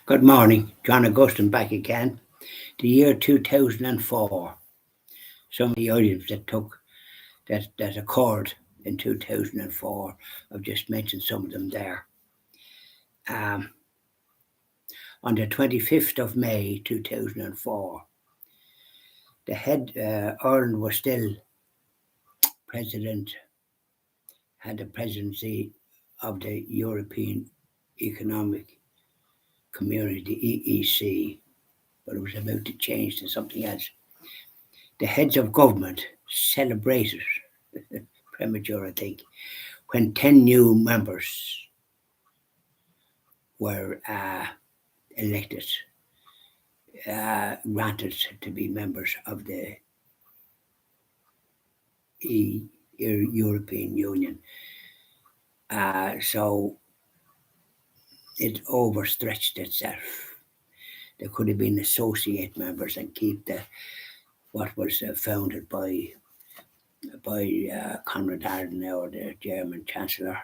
Good morning, John Augustine back again. The year 2004. Some of the items that occurred in 2004. I've just mentioned some of them there. Um, on the 25th of May 2004, the head Ireland was still president, had the presidency of the European Economic Community, the EEC, but it was about to change to something else. The heads of government celebrated, premature I think, when 10 new members were elected, granted to be members of the European Union. So it overstretched itself. There could have been associate members and keep what was founded by Konrad Adenauer, the German Chancellor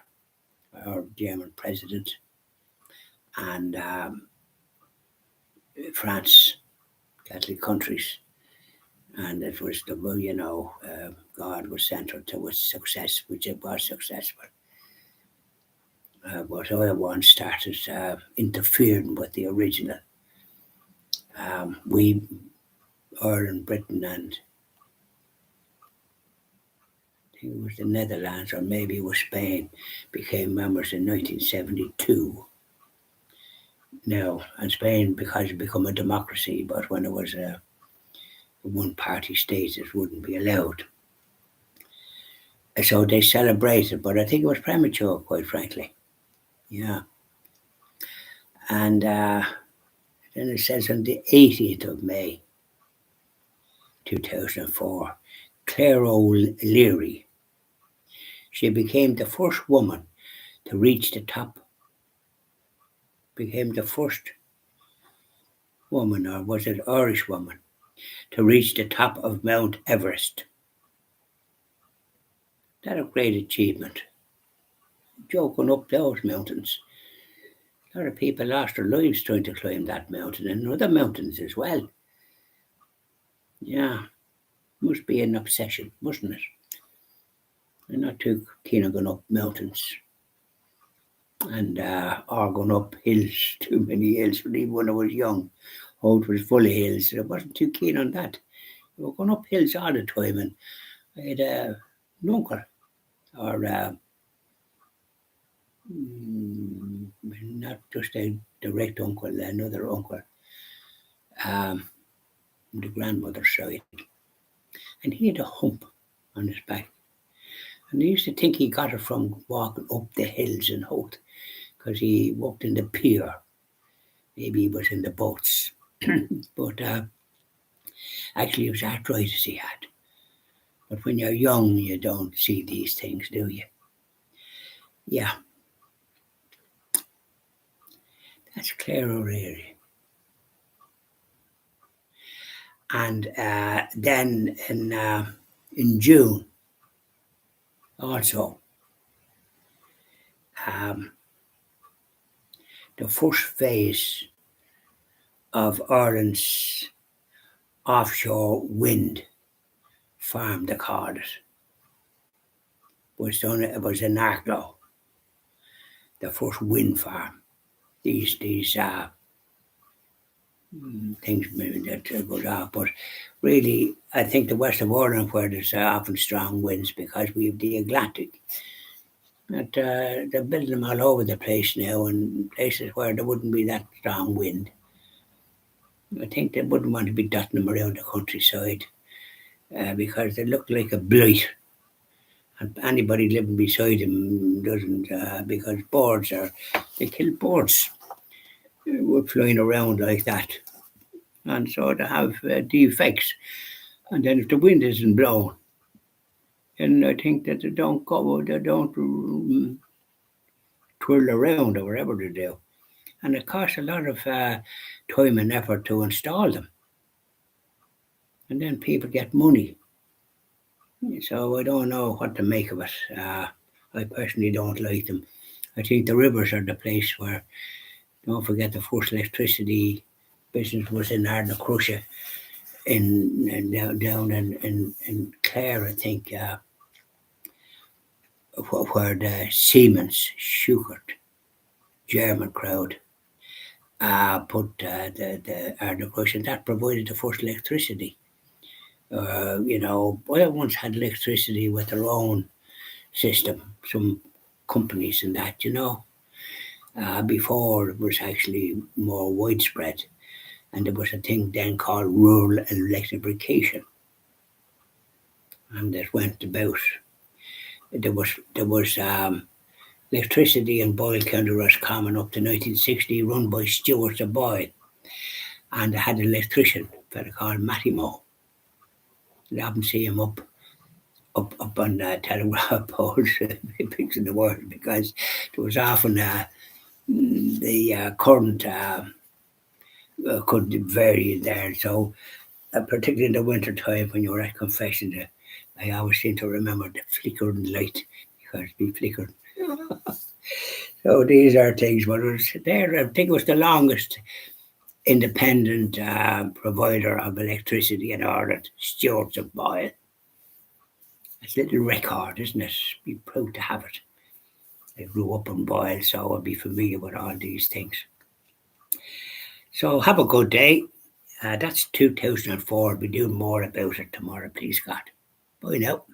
or German President, and France, Catholic countries. And it was God was central to its success, which it was successful. But other ones started interfering with the original. Ireland, Britain, and I think it was the Netherlands, or maybe it was Spain, became members in 1972. Now, and Spain, because it became a democracy, but when it was a one-party state, it wouldn't be allowed. So they celebrated, but I think it was premature, quite frankly. Yeah. And then it says on the 18th of May, 2004, Claire O'Leary, she became the first woman to reach the top, became the first woman, or was it Irish woman, to reach the top of Mount Everest. That's a great achievement. Joking up those mountains. A lot of people lost their lives trying to climb that mountain and other mountains as well. Yeah, must be an obsession, mustn't it? I'm not too keen on going up mountains and or going up hills, too many hills. Even when I was young, it was full of hills. I wasn't too keen on that. We were going up hills all the time, and I had an uncle, or not just a direct uncle, another uncle, um, on the grandmother's side, and he had a hump on his back. And I used to think he got it from walking up the hills in Hoth, because he walked in the pier. Maybe he was in the boats. But actually, it was arthritis he had. But when you're young, you don't see these things, do you? Yeah. That's Claire O'Reilly. And then in June, also, the first phase of Ireland's offshore wind farm, they called it, was done. It was in Arklow, the first wind farm. These things that goes off, but really, I think the west of Ireland, where there's often strong winds, because we have the Atlantic. That they're building them all over the place now, and places where there wouldn't be that strong wind. I think they wouldn't want to be dotting them around the countryside because they look like a blight. And anybody living beside them doesn't, because they kill birds were flying around like that. And so they have defects. And then if the wind isn't blowing, then I think that they don't twirl around or whatever they do. And it costs a lot of time and effort to install them. And then people get money. So I don't know what to make of it. I personally don't like them. I think the rivers are the place where Don't forget the first electricity business was in Ardnacrusha down in Clare, I think, where the Siemens Schuckert German crowd put the Ardnacrusha, and that provided the first electricity. I once had electricity with their own system, some companies and that, before it was actually more widespread. And there was a thing then called rural electrification. And it went about, there was electricity in Boyle County Roscommon up to 1960 run by Stewarts of Boyle. And they had an electrician, a fellow called Matty Moe. You often see him up on telegraph poles fixing the wires because there was often the current could vary there. So, particularly in the winter time when you were at confession, I always seem to remember the flickering light because we flickered. So these are things, but it was there. I think it was the longest independent provider of electricity in Ireland, Stewarts of Boyle. It's a little record, isn't it? Be proud to have it. I grew up in Boyle, so I'll be familiar with all these things. So have a good day. That's 2004. We'll be doing more about it tomorrow, please God. Bye now.